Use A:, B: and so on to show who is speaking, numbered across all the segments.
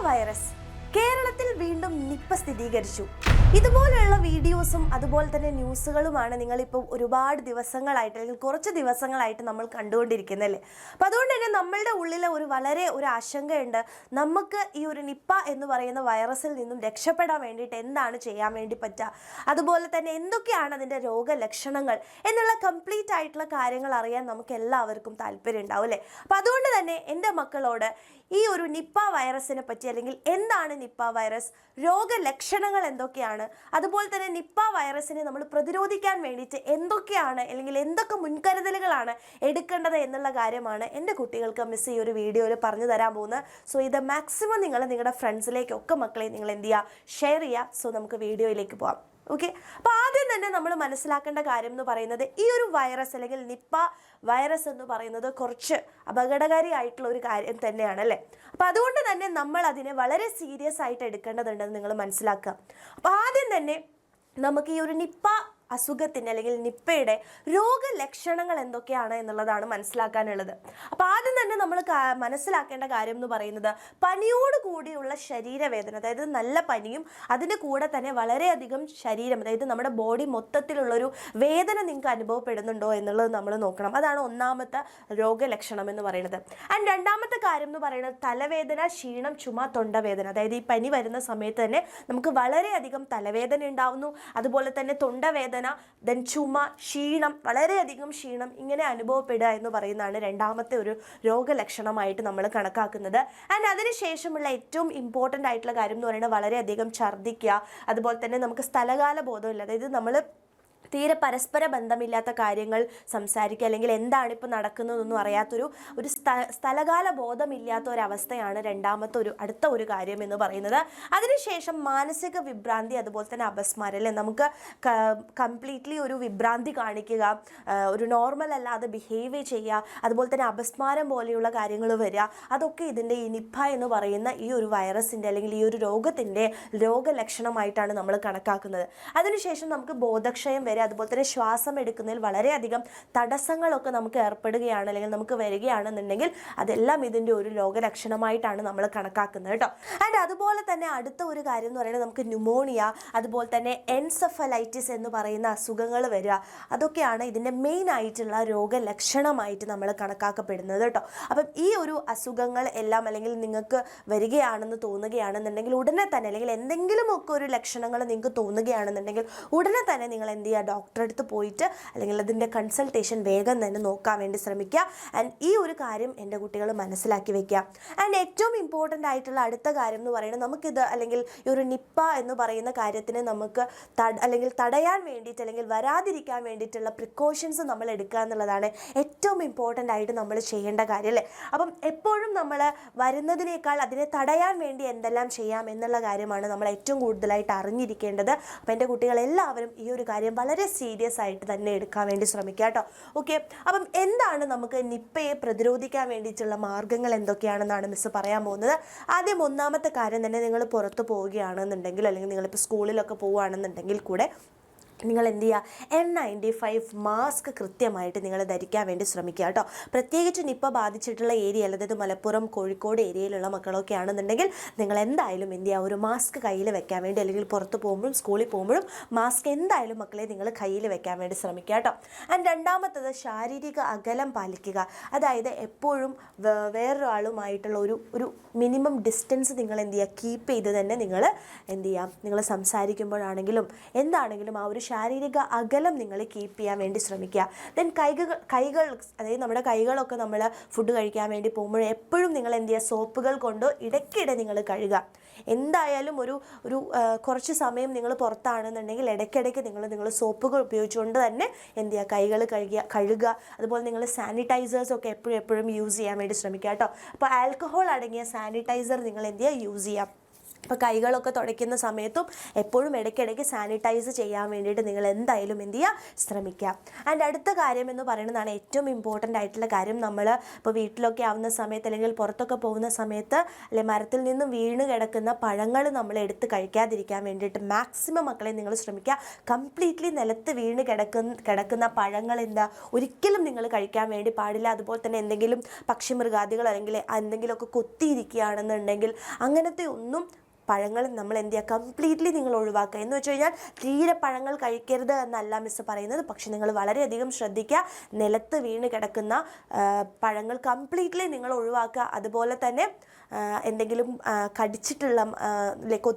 A: Virus കേരളത്തിൽ വീണ്ടും Nipah സ്ഥിരീകരിച്ചു. ഇതുപോലെയുള്ള വീഡിയോസും അതുപോലെ തന്നെ ന്യൂസുകളുമാണ് നിങ്ങളിപ്പോൾ ഒരുപാട് ദിവസങ്ങളായിട്ട് അല്ലെങ്കിൽ കുറച്ച് ദിവസങ്ങളായിട്ട് നമ്മൾ കണ്ടുകൊണ്ടിരിക്കുന്നല്ലേ. അപ്പം അതുകൊണ്ട് തന്നെ നമ്മളുടെ ഉള്ളിൽ ഒരു ആശങ്കയുണ്ട്. നമുക്ക് ഈ ഒരു നിപ്പ എന്ന് പറയുന്ന വൈറസിൽ നിന്നും രക്ഷപ്പെടാൻ വേണ്ടിയിട്ട് എന്താണ് ചെയ്യാൻ വേണ്ടി പറ്റുക, അതുപോലെ തന്നെ എന്തൊക്കെയാണ് അതിൻ്റെ രോഗലക്ഷണങ്ങൾ എന്നുള്ള കംപ്ലീറ്റ് ആയിട്ടുള്ള കാര്യങ്ങൾ അറിയാൻ നമുക്ക് എല്ലാവർക്കും താല്പര്യം ഉണ്ടാവും അല്ലേ. അപ്പം അതുകൊണ്ട് തന്നെ എൻ്റെ മക്കളോട് ഈ ഒരു നിപ്പ വൈറസിനെ പറ്റി അല്ലെങ്കിൽ എന്താണ് നിപ്പ വൈറസ്, രോഗലക്ഷണങ്ങൾ എന്തൊക്കെയാണ്, അതുപോലെ തന്നെ നിപ്പ വൈറസിനെ നമ്മൾ പ്രതിരോധിക്കാൻ വേണ്ടിയിട്ട് എന്തൊക്കെയാണ് അല്ലെങ്കിൽ എന്തൊക്കെ മുൻകരുതലുകളാണ് എടുക്കേണ്ടത് എന്നുള്ള കാര്യമാണ് എൻ്റെ കുട്ടികൾക്ക് മിസ് ഈ ഒരു വീഡിയോയിൽ പറഞ്ഞു തരാൻ പോകുന്നത്. സോ ഇത് മാക്സിമം നിങ്ങൾ നിങ്ങളുടെ ഫ്രണ്ട്സിലേക്കൊക്കെ മക്കളെ നിങ്ങൾ എന്ത് ചെയ്യുക, ഷെയർ ചെയ്യുക. സോ നമുക്ക് വീഡിയോയിലേക്ക് പോകാം. ഓക്കെ, അപ്പോൾ ആദ്യം തന്നെ നമ്മൾ മനസ്സിലാക്കേണ്ട കാര്യം എന്ന് പറയുന്നത് ഈ ഒരു വൈറസ് അല്ലെങ്കിൽ നിപ്പ വൈറസ് എന്ന് പറയുന്നത് കുറച്ച് അപകടകാരിയായിട്ടുള്ള ഒരു കാര്യം തന്നെയാണ് അല്ലേ. അപ്പോൾ അതുകൊണ്ട് തന്നെ നമ്മൾ അതിനെ വളരെ സീരിയസ് ആയിട്ട് എടുക്കേണ്ടതുണ്ടെന്ന് നിങ്ങൾ മനസ്സിലാക്കുക. അപ്പോൾ ആദ്യം തന്നെ നമുക്ക് ഈ ഒരു നിപ്പ അസുഖത്തിൻ്റെ അല്ലെങ്കിൽ നിപ്പയുടെ രോഗലക്ഷണങ്ങൾ എന്തൊക്കെയാണ് എന്നുള്ളതാണ് മനസ്സിലാക്കാനുള്ളത്. അപ്പോൾ ആദ്യം തന്നെ നമ്മൾ മനസ്സിലാക്കേണ്ട കാര്യം എന്ന് പറയുന്നത് പനിയോട് കൂടിയുള്ള ശരീരവേദന, അതായത് നല്ല പനിയും അതിൻ്റെ കൂടെ തന്നെ വളരെയധികം ശരീരം, അതായത് നമ്മുടെ ബോഡി മൊത്തത്തിലുള്ളൊരു വേദന നിങ്ങൾക്ക് അനുഭവപ്പെടുന്നുണ്ടോ എന്നുള്ളത് നമ്മൾ നോക്കണം. അതാണ് ഒന്നാമത്തെ രോഗലക്ഷണം എന്ന് പറയുന്നത്. ആൻഡ് രണ്ടാമത്തെ കാര്യം എന്ന് പറയുന്നത് തലവേദന, ക്ഷീണം, ചുമ, തൊണ്ടവേദന. അതായത് ഈ പനി വരുന്ന സമയത്ത് തന്നെ നമുക്ക് വളരെയധികം തലവേദന ഉണ്ടാവുന്നു, അതുപോലെ തന്നെ തൊണ്ടവേദന, ദെൻ ചുമ, ക്ഷീണം, വളരെയധികം ക്ഷീണം ഇങ്ങനെ അനുഭവപ്പെടുക എന്ന് പറയുന്നതാണ് രണ്ടാമത്തെ ഒരു രോഗലക്ഷണമായിട്ട് നമ്മൾ കണക്കാക്കുന്നത്. ആൻഡ് അതിനുശേഷമുള്ള ഏറ്റവും ഇമ്പോർട്ടൻ്റ് ആയിട്ടുള്ള കാര്യം എന്ന് പറയുന്നത് വളരെയധികം ഛർദ്ദിക്കുക, അതുപോലെ തന്നെ നമുക്ക് സ്ഥലകാല ബോധമില്ല, അതായത് നമ്മൾ തീരെ പരസ്പര ബന്ധമില്ലാത്ത കാര്യങ്ങൾ സംസാരിക്കുക, അല്ലെങ്കിൽ എന്താണ് ഇപ്പോൾ നടക്കുന്നതെന്നൊന്നും അറിയാത്തൊരു സ്ഥലകാല ബോധമില്ലാത്ത ഒരവസ്ഥയാണ് അടുത്ത ഒരു കാര്യം എന്ന് പറയുന്നത്. അതിനുശേഷം മാനസിക വിഭ്രാന്തി, അതുപോലെ തന്നെ അപസ്മാരം അല്ലേ, നമുക്ക് കംപ്ലീറ്റ്ലി ഒരു വിഭ്രാന്തി കാണിക്കുക, ഒരു നോർമൽ അല്ലാതെ ബിഹേവ് ചെയ്യുക, അതുപോലെ തന്നെ അപസ്മാരം പോലെയുള്ള കാര്യങ്ങൾ വരിക, അതൊക്കെ ഇതിൻ്റെ ഈ നിപ്പ എന്ന് പറയുന്ന ഈ ഒരു വൈറസിൻ്റെ അല്ലെങ്കിൽ ഈ ഒരു രോഗത്തിൻ്റെ രോഗലക്ഷണമായിട്ടാണ് നമ്മൾ കണക്കാക്കുന്നത്. അതിനുശേഷം നമുക്ക് ബോധക്ഷയം വരെ, അതുപോലെ തന്നെ ശ്വാസം എടുക്കുന്നതിൽ വളരെയധികം തടസ്സങ്ങളൊക്കെ നമുക്ക് ഏർപ്പെടുകയാണ് അല്ലെങ്കിൽ നമുക്ക് വരികയാണെന്നുണ്ടെങ്കിൽ അതെല്ലാം ഇതിൻ്റെ ഒരു രോഗലക്ഷണമായിട്ടാണ് നമ്മൾ കണക്കാക്കുന്നത് കേട്ടോ. ആൻഡ് അതുപോലെ തന്നെ അടുത്ത ഒരു കാര്യം എന്ന് പറയുന്നത് നമുക്ക് ന്യൂമോണിയ, അതുപോലെ തന്നെ എൻസെഫലൈറ്റിസ് എന്ന് പറയുന്ന അസുഖങ്ങൾ വരിക, അതൊക്കെയാണ് ഇതിൻ്റെ മെയിൻ ആയിട്ടുള്ള രോഗലക്ഷണമായിട്ട് നമ്മൾ കണക്കാക്കപ്പെടുന്നത് കേട്ടോ. അപ്പം ഈ ഒരു അസുഖങ്ങൾ എല്ലാം അല്ലെങ്കിൽ നിങ്ങൾക്ക് വരികയാണെന്ന് തോന്നുകയാണെന്നുണ്ടെങ്കിൽ ഉടനെ തന്നെ, അല്ലെങ്കിൽ എന്തെങ്കിലുമൊക്കെ ഒരു ലക്ഷണങ്ങൾ നിങ്ങൾക്ക് തോന്നുകയാണെന്നുണ്ടെങ്കിൽ ഉടനെ തന്നെ നിങ്ങൾ എന്ത് ചെയ്യുക, ഡോക്ടറെ അടുത്ത് പോയിട്ട് അല്ലെങ്കിൽ അതിൻ്റെ കൺസൾട്ടേഷൻ വേഗം തന്നെ നോക്കാൻ വേണ്ടി ശ്രമിക്കുക. ആൻഡ് ഈ ഒരു കാര്യം എൻ്റെ കുട്ടികൾ മനസ്സിലാക്കി വെക്കുക. ആൻഡ് ഏറ്റവും ഇമ്പോർട്ടൻ്റ് ആയിട്ടുള്ള അടുത്ത കാര്യം എന്ന് പറയുന്നത് നമുക്കിത് അല്ലെങ്കിൽ ഈ ഒരു നിപ്പ എന്ന് പറയുന്ന കാര്യത്തിന് നമുക്ക് അല്ലെങ്കിൽ തടയാൻ വേണ്ടിയിട്ട് അല്ലെങ്കിൽ വരാതിരിക്കാൻ വേണ്ടിയിട്ടുള്ള പ്രിക്കോഷൻസ് നമ്മൾ എടുക്കുക എന്നുള്ളതാണ് ഏറ്റവും ഇമ്പോർട്ടൻ്റ് ആയിട്ട് നമ്മൾ ചെയ്യേണ്ട കാര്യം അല്ലേ. അപ്പം എപ്പോഴും നമ്മൾ വരുന്നതിനേക്കാൾ അതിനെ തടയാൻ വേണ്ടി എന്തെല്ലാം ചെയ്യാം എന്നുള്ള കാര്യമാണ് നമ്മൾ ഏറ്റവും കൂടുതലായിട്ട് അറിഞ്ഞിരിക്കേണ്ടത്. അപ്പോൾ എൻ്റെ കുട്ടികളെല്ലാവരും ഈ ഒരു കാര്യം വളരെ സീരിയസ് ആയിട്ട് തന്നെ എടുക്കാൻ വേണ്ടി ശ്രമിക്കുക കേട്ടോ. ഓക്കെ, അപ്പം എന്താണ് നമുക്ക് നിപ്പയെ പ്രതിരോധിക്കാൻ വേണ്ടിയിട്ടുള്ള മാർഗ്ഗങ്ങൾ എന്തൊക്കെയാണെന്നാണ് മിസ് പറയാൻ പോകുന്നത്. ആദ്യം ഒന്നാമത്തെ കാര്യം തന്നെ, നിങ്ങൾ പുറത്ത് പോവുകയാണെന്നുണ്ടെങ്കിൽ അല്ലെങ്കിൽ നിങ്ങളിപ്പോൾ സ്കൂളിലൊക്കെ പോവുകയാണെന്നുണ്ടെങ്കിൽ കൂടെ നിങ്ങൾ എന്ത് ചെയ്യുക, N95 മാസ്ക് കൃത്യമായിട്ട് നിങ്ങൾ ധരിക്കാൻ വേണ്ടി ശ്രമിക്കുക കേട്ടോ. പ്രത്യേകിച്ച് നിപ്പ ബാധിച്ചിട്ടുള്ള ഏരിയ, അതായത് മലപ്പുറം, കോഴിക്കോട് ഏരിയയിലുള്ള മക്കളൊക്കെ ആണെന്നുണ്ടെങ്കിൽ നിങ്ങൾ എന്തായാലും എന്ത് ചെയ്യുക, ഒരു മാസ്ക് കയ്യിൽ വെക്കാൻ വേണ്ടി, അല്ലെങ്കിൽ പുറത്ത് പോകുമ്പോഴും സ്കൂളിൽ പോകുമ്പോഴും മാസ്ക് എന്തായാലും മക്കളെ നിങ്ങൾ കയ്യിൽ വെക്കാൻ വേണ്ടി ശ്രമിക്കുക കേട്ടോ. ആൻഡ് രണ്ടാമത്തത് ശാരീരിക അകലം പാലിക്കുക. അതായത് എപ്പോഴും വേറൊരാളുമായിട്ടുള്ള ഒരു മിനിമം ഡിസ്റ്റൻസ് നിങ്ങൾ എന്ത് ചെയ്യുക, കീപ്പ് ചെയ്ത് തന്നെ നിങ്ങൾ എന്ത് ചെയ്യുക, നിങ്ങൾ സംസാരിക്കുമ്പോഴാണെങ്കിലും എന്താണെങ്കിലും ആ ഒരു ശാരീരിക അകലം നിങ്ങൾ കീപ്പ് ചെയ്യാൻ വേണ്ടി ശ്രമിക്കുക. ദെൻ കൈകൾ അതായത് നമ്മുടെ കൈകളൊക്കെ നമ്മൾ ഫുഡ് കഴിക്കാൻ വേണ്ടി പോകുമ്പോൾ എപ്പോഴും നിങ്ങൾ എന്ത് ചെയ്യുക, സോപ്പുകൾ കൊണ്ട് ഇടയ്ക്കിടെ നിങ്ങൾ കഴുകുക. എന്തായാലും ഒരു കുറച്ച് സമയം നിങ്ങൾ പുറത്താണെന്നുണ്ടെങ്കിൽ ഇടയ്ക്കിടയ്ക്ക് നിങ്ങൾ സോപ്പുകൾ ഉപയോഗിച്ചുകൊണ്ട് തന്നെ എന്ത് ചെയ്യുക, കൈകൾ കഴുകുക. അതുപോലെ നിങ്ങൾ സാനിറ്റൈസേഴ്സൊക്കെ എപ്പോഴും യൂസ് ചെയ്യാൻ വേണ്ടി ശ്രമിക്കുക കേട്ടോ. അപ്പോൾ ആൽക്കഹോൾ അടങ്ങിയ സാനിറ്റൈസർ നിങ്ങൾ എന്ത് ചെയ്യുക, യൂസ് ചെയ്യാം. അപ്പോൾ കൈകളൊക്കെ തുടയ്ക്കുന്ന സമയത്തും എപ്പോഴും ഇടയ്ക്കിടയ്ക്ക് സാനിറ്റൈസ് ചെയ്യാൻ വേണ്ടിയിട്ട് നിങ്ങൾ എന്തായാലും എന്ത് ചെയ്യുക, ശ്രമിക്കുക. ആൻഡ് അടുത്ത കാര്യം എന്ന് പറയുന്നതാണ് ഏറ്റവും ഇമ്പോർട്ടൻ്റ് ആയിട്ടുള്ള കാര്യം. നമ്മൾ ഇപ്പോൾ വീട്ടിലൊക്കെ ആവുന്ന സമയത്ത് അല്ലെങ്കിൽ പുറത്തൊക്കെ പോകുന്ന സമയത്ത് അല്ലെ മരത്തിൽ നിന്നും വീണ് കിടക്കുന്ന പഴങ്ങൾ നമ്മൾ എടുത്ത് കഴിക്കാതിരിക്കാൻ വേണ്ടിയിട്ട് മാക്സിമം മക്കളെ നിങ്ങൾ ശ്രമിക്കുക. കംപ്ലീറ്റ്ലി നിലത്ത് വീണ് കിടക്കുന്ന പഴങ്ങൾ എന്താ ഒരിക്കലും നിങ്ങൾ കഴിക്കാൻ വേണ്ടി പാടില്ല. അതുപോലെ തന്നെ എന്തെങ്കിലും പക്ഷിമൃഗാദികൾ അല്ലെങ്കിൽ എന്തെങ്കിലുമൊക്കെ കൊത്തിയിരിക്കുകയാണെന്നുണ്ടെങ്കിൽ അങ്ങനത്തെ ഒന്നും പഴങ്ങൾ നമ്മൾ എന്ത് ചെയ്യുക, കംപ്ലീറ്റ്ലി നിങ്ങൾ ഒഴിവാക്കുക. എന്ന് വെച്ച് കഴിഞ്ഞാൽ തീരെ പഴങ്ങൾ കഴിക്കരുത് എന്നല്ല മിസ്സ് പറയുന്നത്, പക്ഷെ നിങ്ങൾ വളരെയധികം ശ്രദ്ധിക്കുക. നിലത്ത് വീണ് കിടക്കുന്ന പഴങ്ങൾ കംപ്ലീറ്റ്ലി നിങ്ങൾ ഒഴിവാക്കുക. അതുപോലെ തന്നെ എന്തെങ്കിലും കടിച്ചിട്ടുള്ള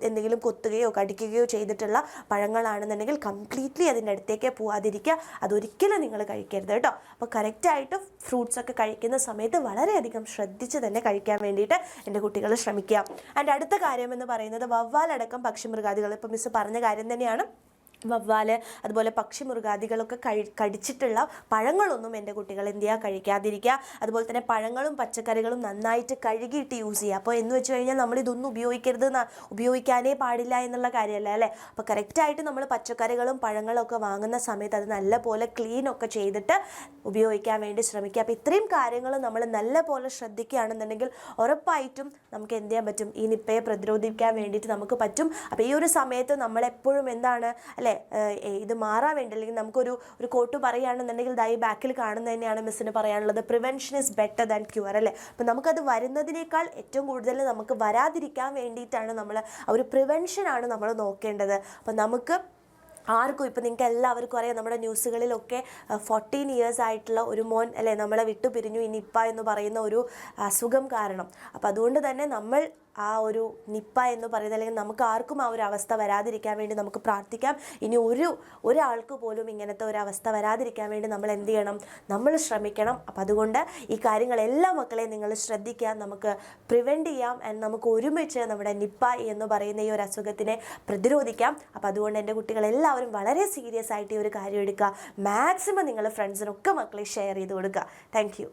A: എന്തെങ്കിലും കൊത്തുകയോ കടിക്കുകയോ ചെയ്തിട്ടുള്ള പഴങ്ങളാണെന്നുണ്ടെങ്കിൽ കംപ്ലീറ്റ്ലി അതിൻ്റെ അടുത്തേക്ക് പോകാതിരിക്കുക. അതൊരിക്കലും നിങ്ങൾ കഴിക്കരുത് കേട്ടോ. അപ്പോൾ കറക്റ്റായിട്ട് ഫ്രൂട്ട്സൊക്കെ കഴിക്കുന്ന സമയത്ത് വളരെയധികം ശ്രദ്ധിച്ച് തന്നെ കഴിക്കാൻ വേണ്ടിയിട്ട് എൻ്റെ കുട്ടികൾ ശ്രമിക്കുക. ആൻഡ് അടുത്ത കാര്യം എന്ന് പറയുന്നത് വവ്വാലടക്കം പക്ഷിമൃഗാദികൾ, ഇപ്പോൾ മിസ്സ് പറഞ്ഞ കാര്യം തന്നെയാണ്. വവ്വാല് അതുപോലെ പക്ഷിമൃഗാദികളൊക്കെ കടിച്ചിട്ടുള്ള പഴങ്ങളൊന്നും എൻ്റെ കുട്ടികൾ എന്ത് ചെയ്യുക, കഴിക്കാതിരിക്കുക. അതുപോലെ തന്നെ പഴങ്ങളും പച്ചക്കറികളും നന്നായിട്ട് കഴുകിയിട്ട് യൂസ് ചെയ്യുക. അപ്പോൾ എന്ന് വെച്ച് കഴിഞ്ഞാൽ നമ്മളിതൊന്നും ഉപയോഗിക്കാനേ പാടില്ല എന്നുള്ള കാര്യമല്ല അല്ലേ. അപ്പോൾ കറക്റ്റായിട്ട് നമ്മൾ പച്ചക്കറികളും പഴങ്ങളും ഒക്കെ വാങ്ങുന്ന സമയത്ത് അത് നല്ലപോലെ ക്ലീനൊക്കെ ചെയ്തിട്ട് ഉപയോഗിക്കാൻ വേണ്ടി ശ്രമിക്കുക. അപ്പോൾ ഇത്രയും കാര്യങ്ങൾ നമ്മൾ നല്ലപോലെ ശ്രദ്ധിക്കുകയാണെന്നുണ്ടെങ്കിൽ ഉറപ്പായിട്ടും നമുക്ക് എന്ത് ചെയ്യാൻ പറ്റും, ഈ നിപ്പയെ പ്രതിരോധിക്കാൻ വേണ്ടിയിട്ട് നമുക്ക് പറ്റും. അപ്പോൾ ഈ ഒരു സമയത്ത് നമ്മളെപ്പോഴും എന്താണ് അല്ലേ, ഇത് മാറാൻ വേണ്ടി അല്ലെങ്കിൽ നമുക്കൊരു കോട്ട് പറയുകയാണെന്നുണ്ടെങ്കിൽ ഈ ബാക്കിൽ കാണുന്നത് തന്നെയാണ് മിസ്സിന് പറയാനുള്ളത്, prevention is better than cure അല്ലേ. അപ്പം നമുക്കത് വരുന്നതിനേക്കാൾ ഏറ്റവും കൂടുതൽ നമുക്ക് വരാതിരിക്കാൻ വേണ്ടിയിട്ടാണ് നമ്മൾ ഒരു പ്രിവെൻഷനാണ് നമ്മൾ നോക്കേണ്ടത്. അപ്പം നമുക്ക് ആർക്കും ഇപ്പോൾ നിങ്ങൾക്ക് എല്ലാവർക്കും അറിയാം, നമ്മുടെ ന്യൂസുകളിലൊക്കെ 14 years ആയിട്ടുള്ള ഒരു മോൻ അല്ലേ നമ്മളെ വിട്ടു പിരിഞ്ഞു ഈ നിപ്പ എന്ന് പറയുന്ന ഒരു അസുഖം കാരണം. അപ്പോൾ അതുകൊണ്ട് തന്നെ നമ്മൾ ആ ഒരു നിപ്പ എന്ന് പറയുന്നത് അല്ലെങ്കിൽ നമുക്ക് ആർക്കും ആ ഒരു അവസ്ഥ വരാതിരിക്കാൻ വേണ്ടി നമുക്ക് പ്രാർത്ഥിക്കാം. ഇനി ഒരാൾക്ക് പോലും ഇങ്ങനത്തെ ഒരു അവസ്ഥ വരാതിരിക്കാൻ വേണ്ടി നമ്മൾ എന്ത് ചെയ്യണം, നമ്മൾ ശ്രമിക്കണം. അപ്പം അതുകൊണ്ട് ഈ കാര്യങ്ങളെല്ലാം മക്കളെ നിങ്ങൾ ശ്രദ്ധിക്കുക, നമുക്ക് പ്രിവെൻറ്റ് ചെയ്യാം. ആൻഡ് നമുക്ക് ഒരുമിച്ച് നമ്മുടെ നിപ്പ എന്ന് പറയുന്ന ഈ ഒരു അസുഖത്തിനെ പ്രതിരോധിക്കാം. അപ്പം അതുകൊണ്ട് എൻ്റെ കുട്ടികളെല്ലാവരും വളരെ സീരിയസ് ആയിട്ട് ഈ ഒരു കാര്യം എടുക്കുക. മാക്സിമം നിങ്ങൾ ഫ്രണ്ട്സിനൊക്കെ മക്കളെ ഷെയർ ചെയ്ത് കൊടുക്കുക. Thank you.